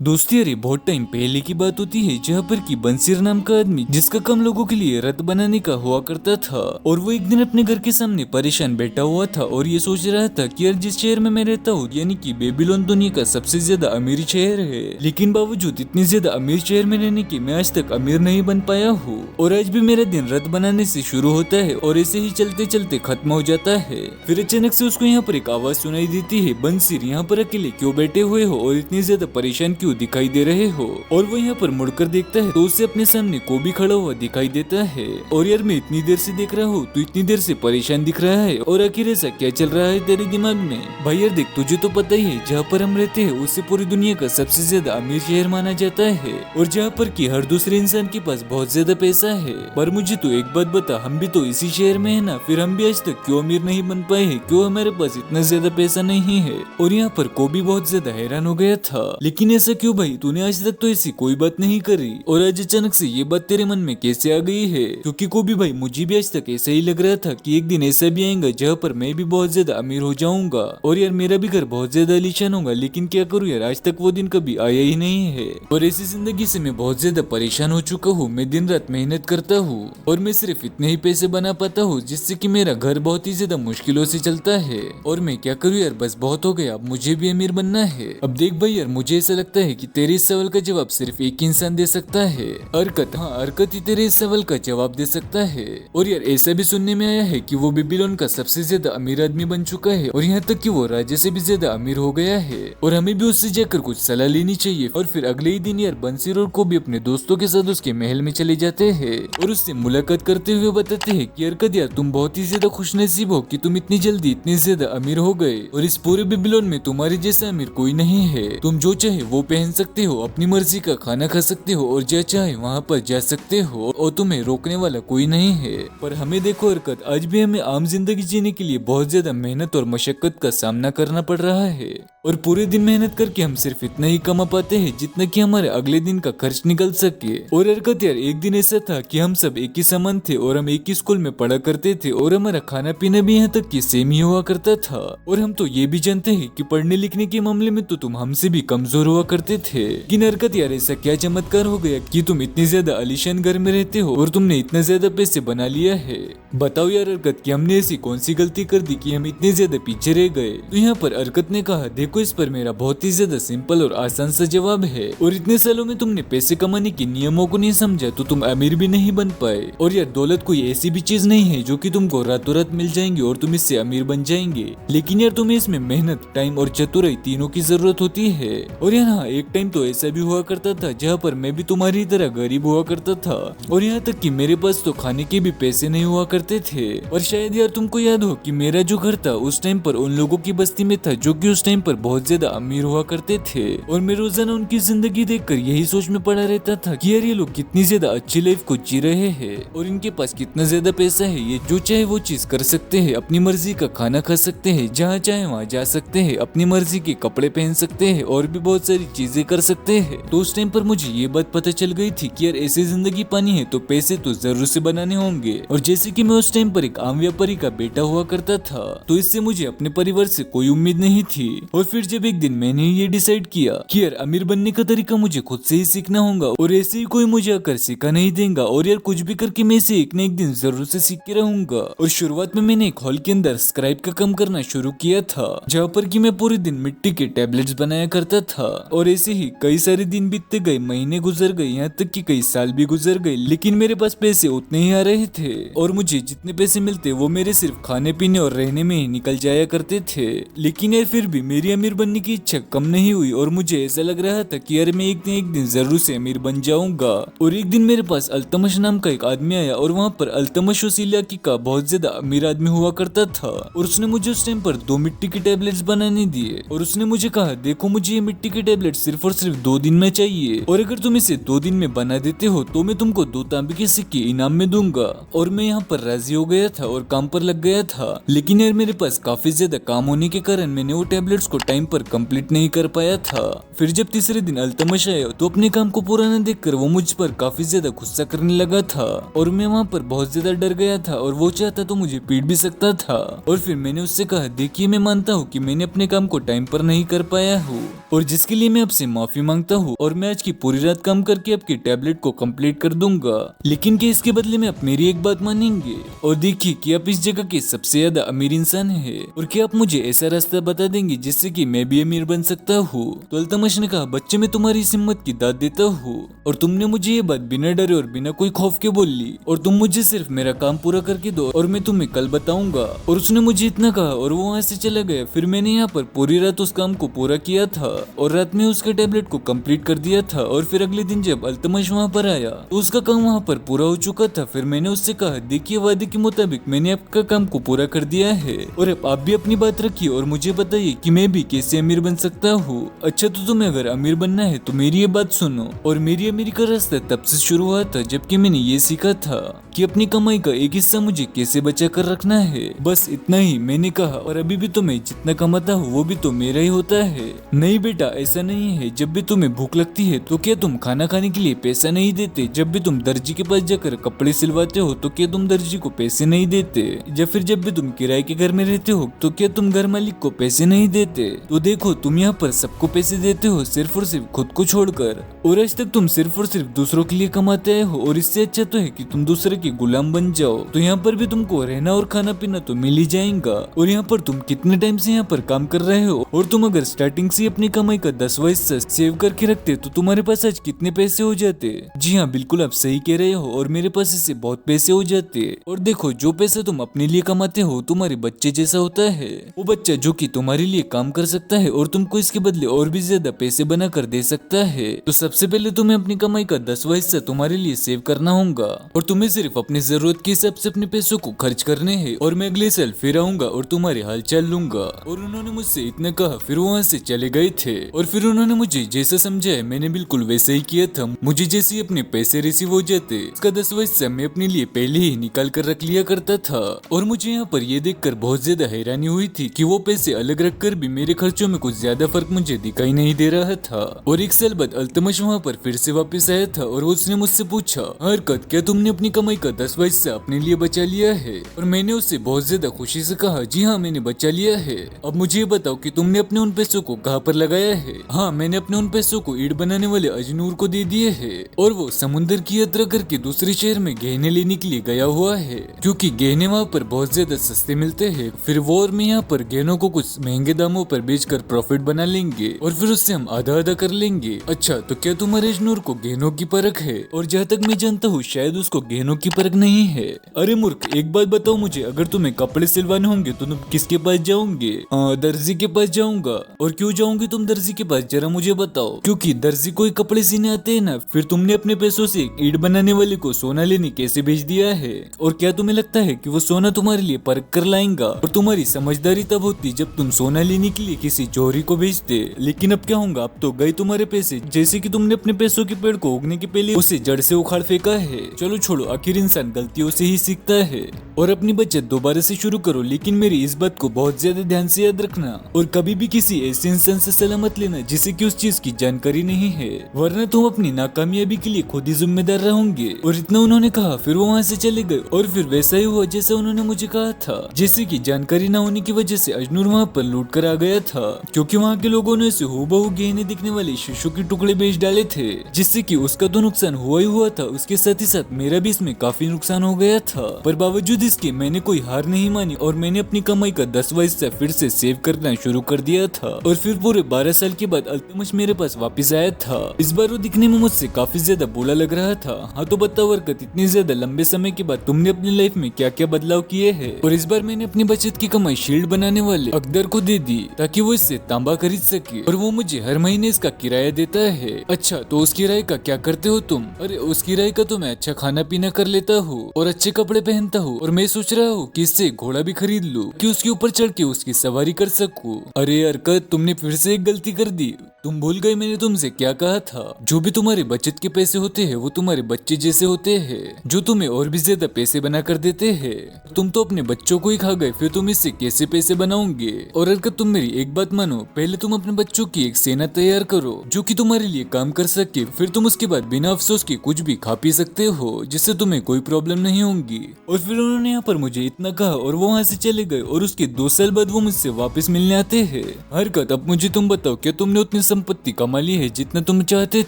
दोस्ती अरे बहुत टाइम पहले की बात होती है जहाँ पर कि बंसीर नाम का आदमी जिसका कम लोगों के लिए रथ बनाने का हुआ करता था और वो एक दिन अपने घर के सामने परेशान बैठा हुआ था और ये सोच रहा था कि यार जिस शहर में मैं रहता हूँ यानी कि बेबीलोन दुनिया का सबसे ज्यादा अमीर शहर है, लेकिन बावजूद इतनी ज्यादा अमीर शहर में रहने के मैं आज तक अमीर नहीं बन पाया हूँ और आज भी मेरा दिन रथ बनाने से शुरू होता है और ऐसे ही चलते चलते खत्म हो जाता है। फिर अचानक से उसको यहाँ पर एक आवाज सुनाई देती है, बंसीर यहाँ पर अकेले क्यों बैठे हुए हो और इतनी ज्यादा परेशान क्यों दिखाई दे रहे हो। और वो यहाँ पर मुड़कर देखता है तो उसे अपने सामने कोबी खड़ा हुआ दिखाई देता है। और यार मैं इतनी देर से देख रहा हूँ, तू इतनी देर से परेशान दिख रहा है और आखिर ऐसा क्या चल रहा है तेरे दिमाग में। भाई यार देख, तुझे तो पता ही है जहाँ पर हम रहते हैं उसे पूरी दुनिया का सबसे ज्यादा अमीर शहर माना जाता है और जहाँ पर की हर दूसरे इंसान के पास बहुत ज्यादा पैसा है। पर मुझे तो एक बात बता, हम भी तो इसी शहर में है ना, फिर हम भी आज तक क्यों अमीर नहीं बन पाए हैं, क्यों हमारे पास इतना ज्यादा पैसा नहीं है। और यहाँ पर कोबी बहुत ज्यादा हैरान हो गया था, लेकिन ऐसा क्यों भाई, तूने आज तक तो ऐसी कोई बात नहीं करी और आज अचानक से ये बात तेरे मन में कैसे आ गई है। क्योंकि कोबी भाई मुझे भी आज तक ऐसा ही लग रहा था कि एक दिन ऐसा भी आएगा जहाँ पर मैं भी बहुत ज्यादा अमीर हो जाऊंगा और यार मेरा भी घर बहुत ज्यादा आलीशान होगा, लेकिन क्या करूँ यार, आज तक वो दिन कभी आया ही नहीं है। और ऐसी जिंदगी से मैं बहुत ज्यादा परेशान हो चुका हूँ। मैं दिन रात मेहनत करता हूँ और मैं सिर्फ इतने ही पैसे बना पाता हूँ जिससे कि मेरा घर बहुत ही ज्यादा मुश्किलों से चलता है। और मैं क्या करूँ यार, बस बहुत हो गया, अब मुझे भी अमीर बनना है। अब देख भाई यार, मुझे ऐसा लगता है कि तेरे इस सवाल का जवाब सिर्फ एक इंसान दे सकता है, अरकत। हाँ, अरकत ही तेरे इस सवाल का जवाब दे सकता है। और यार ऐसा भी सुनने में आया है कि वो बेबीलोन का सबसे ज्यादा अमीर आदमी बन चुका है और यहाँ तक कि वो राजा से भी ज्यादा अमीर हो गया है और हमें भी उससे जाकर कुछ सलाह लेनी चाहिए। और फिर अगले ही दिन यार बंसीर और को भी अपने दोस्तों के साथ उसके महल में चले जाते हैं और उससे मुलाकात करते हुए बताते हैं कि अरकत यार, तुम बहुत ही ज्यादा खुशनसीब हो कि तुम इतनी जल्दी इतने ज्यादा अमीर हो गए और इस पूरे बेबीलोन में तुम्हारे जैसा अमीर कोई नहीं है। तुम जो चाहे वो पहन सकते हो, अपनी मर्जी का खाना खा सकते हो और जहाँ चाहे वहाँ पर जा सकते हो और तुम्हें रोकने वाला कोई नहीं है। पर हमें देखो हरकत, आज भी हमें आम जिंदगी जीने के लिए बहुत ज्यादा मेहनत और मशक्कत का सामना करना पड़ रहा है और पूरे दिन मेहनत करके हम सिर्फ इतना ही कमा पाते हैं जितना कि हमारे अगले दिन का खर्च निकल सके। और हरकत यार, एक दिन ऐसा था कि हम सब एक ही समान थे और हम एक ही स्कूल में पढ़ा करते थे और हमारा खाना पीना भी यहाँ तक कि सेम ही हुआ करता था। और हम तो ये भी जानते हैं कि पढ़ने लिखने के मामले में तो तुम हमसे भी कमजोर हुआ करते थे। लेकिन हरकत यार, ऐसा क्या चमत्कार हो गया कि तुम इतने ज्यादा आलीशान घर में रहते हो और तुमने इतना ज्यादा पैसे बना लिया है। बताओ यार हरकत, कि हमने ऐसी कौन सी गलती कर दी कि हम इतने ज्यादा पीछे रह गए। तो यहाँ पर हरकत ने कहा, देखो इस पर मेरा बहुत ही ज्यादा सिंपल और आसान सा जवाब है। और इतने सालों में तुमने पैसे कमाने के नियमों को नहीं समझा तो तुम अमीर भी नहीं बन पाए। और यार दौलत कोई ऐसी भी चीज नहीं है जो कि तुमको रातों रात मिल जाएंगे और तुम इससे अमीर बन जाएंगे, लेकिन यार तुम्हें इसमें मेहनत, टाइम और चतुराई तीनों की जरूरत होती है। और यार हाँ, एक टाइम तो ऐसा भी हुआ करता था जहाँ पर मैं भी तुम्हारी तरह गरीब हुआ करता था और यहाँ तक कि मेरे पास तो खाने के भी पैसे नहीं हुआ करते थे। और शायद यार तुमको याद हो कि मेरा जो घर था उस टाइम पर उन लोगों की बस्ती में था जो कि उस टाइम पर बहुत ज्यादा अमीर हुआ करते थे और मैं रोजाना उनकी जिंदगी देखकर यही सोच में पड़ा रहता था कि यार ये लोग कितनी ज्यादा अच्छी लाइफ को जी रहे हैं और इनके पास कितना ज्यादा पैसा है, ये जो चाहे वो चीज कर सकते हैं, अपनी मर्जी का खाना खा सकते हैं, जहाँ चाहे वहाँ जा सकते हैं, अपनी मर्जी के कपड़े पहन सकते हैं और भी बहुत सारी चीजें कर सकते हैं। तो उस टाइम पर मुझे ये बात पता चल गई थी कि यार ऐसी जिंदगी पानी है तो पैसे तो जरूर से बनाने होंगे। और जैसे कि मैं उस टाइम पर एक आम व्यापारी का बेटा हुआ करता था तो इससे मुझे अपने परिवार से कोई उम्मीद नहीं थी। और फिर जब एक दिन मैंने ये डिसाइड किया कि यार अमीर बनने का तरीका मुझे खुद से ही सीखना होगा और ऐसे ही कोई मुझे आकर सिखा नहीं देगा और यार कुछ भी करके मैं इसे एक न एक दिन जरूर से सीख के रहूंगा। और शुरुआत में मैंने एक हॉल के अंदर स्क्राइब का काम करना शुरू किया था जहाँ पर कि मैं पूरे दिन मिट्टी के टैबलेट्स बनाया करता था। और ऐसे ही कई सारे दिन बीतते गए, महीने गुजर गए, यहाँ तक कि कई साल भी गुजर गए, लेकिन मेरे पास पैसे उतने ही आ रहे थे और मुझे जितने पैसे मिलते वो मेरे सिर्फ खाने पीने और रहने में ही निकल जाया करते थे। लेकिन यार फिर भी मेरी अमीर बनने की इच्छा कम नहीं हुई और मुझे ऐसा लग रहा था कि यार मैं एक दिन जरूर से अमीर बन जाऊंगा। और एक दिन मेरे पास अल्तमश नाम का एक आदमी आया और वहाँ पर अल्तमश उस इलाके का बहुत ज्यादा अमीर आदमी हुआ करता था और उसने मुझे उस टाइम पर 2 मिट्टी के टैबलेट्स बनाने दिए और उसने मुझे कहा, देखो मुझे ये मिट्टी के टैबलेट सिर्फ और सिर्फ 2 दिन में चाहिए और अगर तुम इसे 2 दिन में बना देते हो तो मैं तुमको 2 तांबे के सिक्के इनाम में दूंगा। और मैं यहाँ पर राजी हो गया था और काम पर लग गया था। लेकिन यार मेरे पास काफी ज्यादा काम होने के कारण मैंने वो टैबलेट्स को टाइम पर कंप्लीट नहीं कर पाया था। फिर जब तीसरे दिन अल्तमश आया तो अपने काम को पूरा न देखकर वो मुझ पर काफी ज्यादा गुस्सा करने लगा था और मैं वहाँ पर बहुत ज्यादा डर गया था और वो चाहता तो मुझे पीट भी सकता था। और फिर मैंने उससे कहा, देखिए मैं मानता हूँ कि मैंने अपने काम को टाइम पर नहीं कर पाया हूँ और जिसके लिए मैं आपसे माफी मांगता हूँ और मैं आज की पूरी रात काम करके आपकी टैबलेट को कंप्लीट कर दूंगा, लेकिन क्या इसके बदले में आप मेरी एक बात मानेंगे और देखिए कि आप इस जगह के सबसे ज्यादा अमीर इंसान है और क्या आप मुझे ऐसा रास्ता बता देंगे जिससे कि मैं भी अमीर बन सकता हूँ। तो अल्तमश ने कहा, बच्चे मैं तुम्हारी इस हिम्मत की दाद देता हूँ और तुमने मुझे ये बात बिना डरे और बिना कोई खौफ के बोल ली और तुम मुझे सिर्फ मेरा काम पूरा करके दो और मैं तुम्हें कल बताऊंगा। और उसने मुझे इतना कहा और वो वहाँ से चला गया। फिर मैंने यहाँ पर पूरी रात उस काम को पूरा किया था और रात में उसके टैबलेट को कंप्लीट कर दिया था और फिर अगले दिन जब अल्तमश वहाँ पर आया तो उसका काम वहाँ पर पूरा हो चुका था। फिर मैंने उससे कहा, देखिए वादे के मुताबिक मैंने आपका काम को पूरा कर दिया है और अब आप भी अपनी बात रखिए और मुझे बताइए कि मैं भी कैसे अमीर बन सकता हूँ। अच्छा तो तुम्हें अगर अमीर बनना है तो मेरी ये बात सुनो। और मेरी अमीरी का रास्ता तब से शुरू हुआ था जबकि मैंने ये सीखा था कि अपनी कमाई का एक हिस्सा मुझे कैसे बचा कर रखना है। बस इतना ही मैंने कहा और अभी भी तो मैं जितना कमाता हूँ वो भी तो मेरा ही होता है। नहीं बेटा ऐसा नहीं है, जब भी तुम्हें भूख लगती है तो क्या तुम खाना खाने के लिए पैसा नहीं देते? जब भी तुम दर्जी के पास जाकर कपड़े सिलवाते हो तो क्या तुम दर्जी को पैसे नहीं देते? या फिर जब भी तुम किराए के घर में रहते हो तो क्या तुम घर मालिक को पैसे नहीं देते? तो देखो तुम यहाँ पर सबको पैसे देते हो सिर्फ और सिर्फ खुद को छोड़कर, और आज तक तुम सिर्फ और सिर्फ दूसरों के लिए कमाते आए हो और इससे अच्छा तो है कि तुम दूसरे के गुलाम बन जाओ। तो यहाँ पर भी तुमको रहना और खाना पीना तो मिल ही जाएगा। और यहाँ पर तुम कितने टाइम से यहाँ पर काम कर रहे हो और तुम अगर स्टार्टिंग से अपनी कमाई का 10वां हिस्सा सेव करके रखते तो तुम्हारे पास आज कितने पैसे हो जाते? जी हाँ बिल्कुल आप सही कह रहे हो और मेरे पास इससे बहुत पैसे हो जाते। और देखो जो पैसा तुम अपने लिए कमाते हो तुम्हारे बच्चे जैसा होता है, वो बच्चा जो कि तुम्हारे लिए काम कर सकता है और तुमको इसके बदले और भी ज्यादा पैसे बना कर दे सकता है। तो सबसे पहले तुम्हें अपनी कमाई का 10वां हिस्सा तुम्हारे लिए सेव करना होगा और तुम्हें सिर्फ अपनी जरूरत के हिसाब से अपने पैसों को खर्च करने हैं। और मैं अगले साल फिर आऊंगा और तुम्हारे हाल चाल लूंगा। और उन्होंने मुझसे इतना कहा फिर वहाँ से चले गए थे। और फिर उन्होंने मुझे जैसा समझाया मैंने बिल्कुल वैसे ही किया था। मुझे जैसे ही अपने पैसे रिसीव हो जाते उसका 10वां हिस्सा मैं अपने लिए पहले ही निकाल कर रख लिया करता था। और मुझे यहाँ पर यह देखकर बहुत ज्यादा हैरानी हुई थी कि वो पैसे अलग रख कर भी मेरे खर्चों में कुछ ज्यादा फर्क मुझे दिखाई नहीं दे रहा था। और एक साल बाद अल्तमश वहाँ पर फिर से वापस आया था और उसने मुझसे पूछा, हरकत क्या तुमने अपनी कमाई का 10वां हिस्सा अपने लिए बचा लिया है? और मैंने उससे बहुत ज्यादा खुशी से कहा, जी हाँ मैंने बचा लिया है। अब मुझे ये बताओ कि तुमने अपने उन पैसों को कहाँ पर लगाया है? हाँ मैंने अपने उन पैसों को ईंट बनाने वाले अजनूर को दे दिए है और वो समुद्र की यात्रा करके दूसरे शहर में गहने लेने के लिए गया हुआ है क्योंकि गहने वहाँ पर बहुत ज्यादा सस्ते मिलते हैं। फिर वो और मैं यहाँ पर गहनों को कुछ महंगे दामों पर बेचकर प्रॉफिट बना लेंगे और फिर उससे हम आधा आधा कर लेंगे। अच्छा तो क्या तुम्हारे अजनूर को गहनों की परख है? और जहाँ तक मैं जानता हूँ शायद उसको गहनों की परख नहीं है। अरे मूर्ख एक बात बताओ मुझे, अगर तुम्हें कपड़े सिलवाने होंगे तो तुम किसके पास जाओगे? दर्जी के पास जाऊंगा। और क्यों जाओगे तुम दर्जी के पास जरा मुझे बताओ। क्योंकि दर्जी को कपड़े सीने आते हैं ना। फिर तुमने अपने पैसों से ईंट बनाने वाले को सोना लेने कैसे भेज दिया है? और क्या तुम्हें लगता है कि वो सोना तुम्हारे लिए परख कर लाएगा? और तुम्हारी समझदारी तब होती जब तुम सोना लेने के लिए किसी चोरी को भेजते। लेकिन अब क्या होगा, अब तो गए तुम्हारे पैसे, जैसे कि तुमने अपने पैसों के पेड़ को उगने के पहले उसे जड़ से उखाड़ फेंका है। चलो छोड़ो, आखिर इंसान गलतियों से ही सीखता है। और अपनी बचत दोबारा से शुरू करो, लेकिन मेरी इस बात को बहुत ज्यादा ध्यान से याद रखना और कभी भी किसी ऐसे इंसान से सलाह मत लेना जिसे कि उस चीज की जानकारी नहीं है, वरना तुम अपनी नाकामयाबी के लिए खुद ही जिम्मेदार रहोगे। और इतना उन्होंने कहा फिर वो वहाँ से चले गए और फिर वैसा ही हुआ जैसा उन्होंने मुझे कहा था। जैसे कि जानकारी न होने की वजह से अजनूर वहाँ पर लूट कर आ गया था क्योंकि वहाँ के लोगों ने उसे हूबहू गहने दिखने वाले शीशों के टुकड़े बेच डाले थे, जिससे कि उसका तो नुकसान हुआ ही हुआ था, उसके साथ ही साथ मेरा भी इसमें काफी नुकसान हो गया था। पर बावजूद इसके मैंने कोई हार नहीं मानी और मैंने अपनी कमाई का 10वां हिस्सा फिर से सेव करना शुरू कर दिया था। और फिर पूरे 12 साल के बाद अल्तमश मेरे पास वापस आया था। इस बार वो दिखने में मुझसे काफी ज्यादा बुरा लग रहा था। हाँ तो बताओ हरकत, इतने ज्यादा लंबे समय के बाद तुमने अपनी लाइफ में क्या क्या बदलाव किए हैं? और इस बार मैंने अपनी बचत की कमाई शील्ड बनाने वाले अकदर को दे दी ताकि वो इससे तांबा खरीद सके और वो मुझे हर महीने इसका किराया देता है। अच्छा तो उस किराए का क्या करते हो तुम? अरे उस किराए का तो मैं अच्छा खाना पीना कर लेता हूँ और अच्छे कपड़े पहनता हूँ और मैं सोच रहा हूँ कि इससे घोड़ा भी खरीद लूँ कि उसके ऊपर चढ़ के उसकी सवारी कर सकूँ। अरे हरकत, तुमने फिर से एक गलती कर दी। तुम भूल गए मैंने तुमसे क्या कहा था। जो भी तुम्हारे बचत के पैसे होते हैं वो तुम्हारे बच्चे जैसे होते हैं जो तुम्हें और भी ज्यादा पैसे बना कर देते हैं। तुम तो अपने बच्चों को ही खा गए, फिर तुम इससे कैसे पैसे बनाओगे। और अगर तुम मेरी एक बात मानो, पहले तुम अपने बच्चों की एक सेना तैयार करो जो कि तुम्हारे लिए काम कर सके, फिर तुम उसके बाद बिना अफसोस के कुछ भी खा पी सकते हो जिससे तुम्हें कोई प्रॉब्लम नहीं होगी। और फिर उन्होंने यहाँ पर मुझे इतना कहा और वो वहाँ से चले गए और उसके 2 साल बाद वो मुझसे वापस मिलने आते हैं। हरकत, अब मुझे तुम बताओ, क्या तुमने उतनी संपत्ति कमा ली है जितना तुम चाहते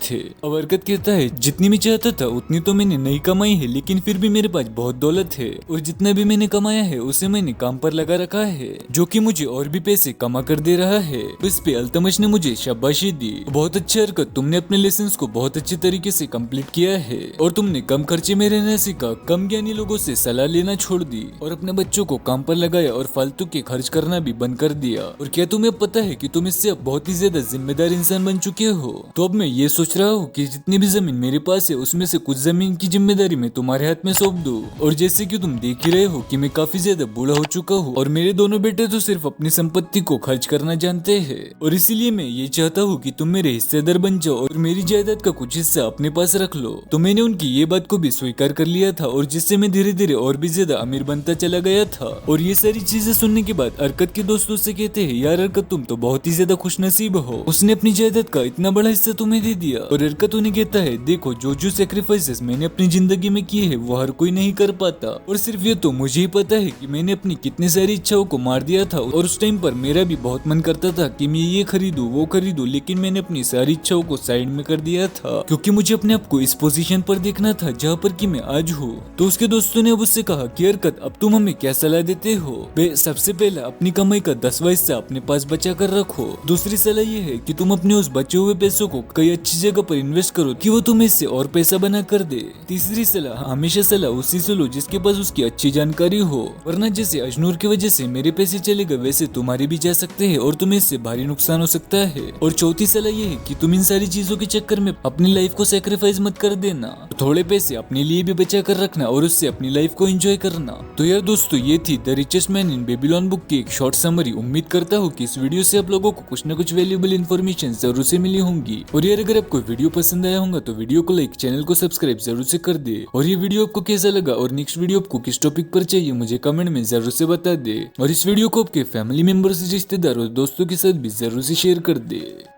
थे। अब हरकत कहता है जितनी भी चाहता था उतनी तो मैंने नहीं कमाई है, लेकिन फिर भी मेरे पास बहुत दौलत है और जितना भी मैंने कमाया है उसे मैंने काम पर लगा रखा है जो कि मुझे और भी पैसे कमा कर दे रहा है। इस पे अल्तमश ने मुझे शाबाशी दी। बहुत अच्छी हरकत, तुमने अपने लेसन को बहुत अच्छे तरीके से कंप्लीट किया है और तुमने कम खर्चे में रहना सीखा, कम ज्ञानी लोगों से सलाह लेना छोड़ दी और अपने बच्चों को काम पर लगाया और फालतू के खर्च करना भी बंद कर दिया। और क्या तुम्हें पता है कि तुम इससे अब बहुत ही ज्यादा जिम्मेदार इंसान बन चुके हो। तो अब मैं ये सोच रहा हूँ कि जितनी भी जमीन मेरे पास है उसमें से कुछ जमीन की जिम्मेदारी मैं तुम्हारे हाथ में सौंप दूं। और जैसे कि तुम देख ही रहे हो कि मैं काफी ज्यादा बूढ़ा हो चुका हूँ और मेरे दोनों बेटे तो सिर्फ अपनी संपत्ति को खर्च करना जानते हैं और इसीलिए मैं ये चाहता हूँ कि तुम मेरे हिस्सेदार बन जाओ और मेरी जायदाद का कुछ हिस्सा अपने पास रख लो। तो मैंने उनकी ये बात को भी स्वीकार कर लिया था और जिससे मैं धीरे धीरे और भी ज्यादा अमीर बनता चला गया था। और ये सारी चीजें सुनने के बाद हरकत के दोस्तों से कहते हैं, यार हरकत, तुम तो बहुत ही ज्यादा खुशनसीब हो, उसने अपनी जायदाद का इतना बड़ा हिस्सा तुम्हें दे दिया। और हरकत उन्हें कहता है, देखो जो सैक्रिफाइसेस मैंने अपनी जिंदगी में किए हैं वो हर कोई नहीं कर पाता और सिर्फ ये तो मुझे ही पता है कि मैंने अपनी कितनी सारी इच्छाओं को मार दिया था। और उस टाइम पर मेरा भी बहुत मन करता था कि मैं ये खरीदूं वो खरीदूं, लेकिन मैंने अपनी सारी इच्छाओं को साइड में कर दिया था क्योंकि मुझे अपने आप को इस पोजीशन पर देखना था जहाँ पर कि मैं आज हूँ। तो उसके दोस्तों ने अब उससे कहा कि हरकत, अब तुम हमें क्या सलाह देते हो। वे सबसे पहले अपनी कमाई का 10वां हिस्सा अपने पास बचा कर रखो। दूसरी सलाह ये है कि तुम अपने उस बचे हुए पैसों को कई अच्छी जगह पर इन्वेस्ट करो कि वो तुम्हें इससे और पैसा बना कर दे। तीसरी सलाह, हमेशा सलाह उसी से लो जिसके पास उसकी अच्छी जानकारी हो, वरना जैसे अजनूर की वजह से मेरे पैसे चले गए वैसे तुम्हारे भी जा सकते हैं और तुम्हें इससे भारी नुकसान हो सकता है। और चौथी सलाह ये है कि तुम इन सारी चीजों के चक्कर में अपनी लाइफ को सैक्रिफाइस मत कर देना, थोड़े पैसे अपने लिए भी बचा कर रखना और उससे अपनी लाइफ को एंजॉय करना। तो यार दोस्तों, ये थी the richest man in Babylon book की एक शॉर्ट समरी। उम्मीद करता हूँ कि इस वीडियो से आप लोगों को कुछ न कुछ वैल्यूएबल इन्फॉर्मेशन जरूर से मिली होंगी। और यार अगर आपको वीडियो पसंद आया होगा तो वीडियो को लाइक, चैनल को सब्सक्राइब जरूर से कर दे। और ये वीडियो आपको कैसा लगा और नेक्स्ट वीडियो आपको किस टॉपिक पर चाहिए मुझे कमेंट में जरूर से बता दे। और इस वीडियो को आपके फैमिली मेंबर्स, रिश्तेदार और दोस्तों के साथ भी जरूर से शेयर कर दे।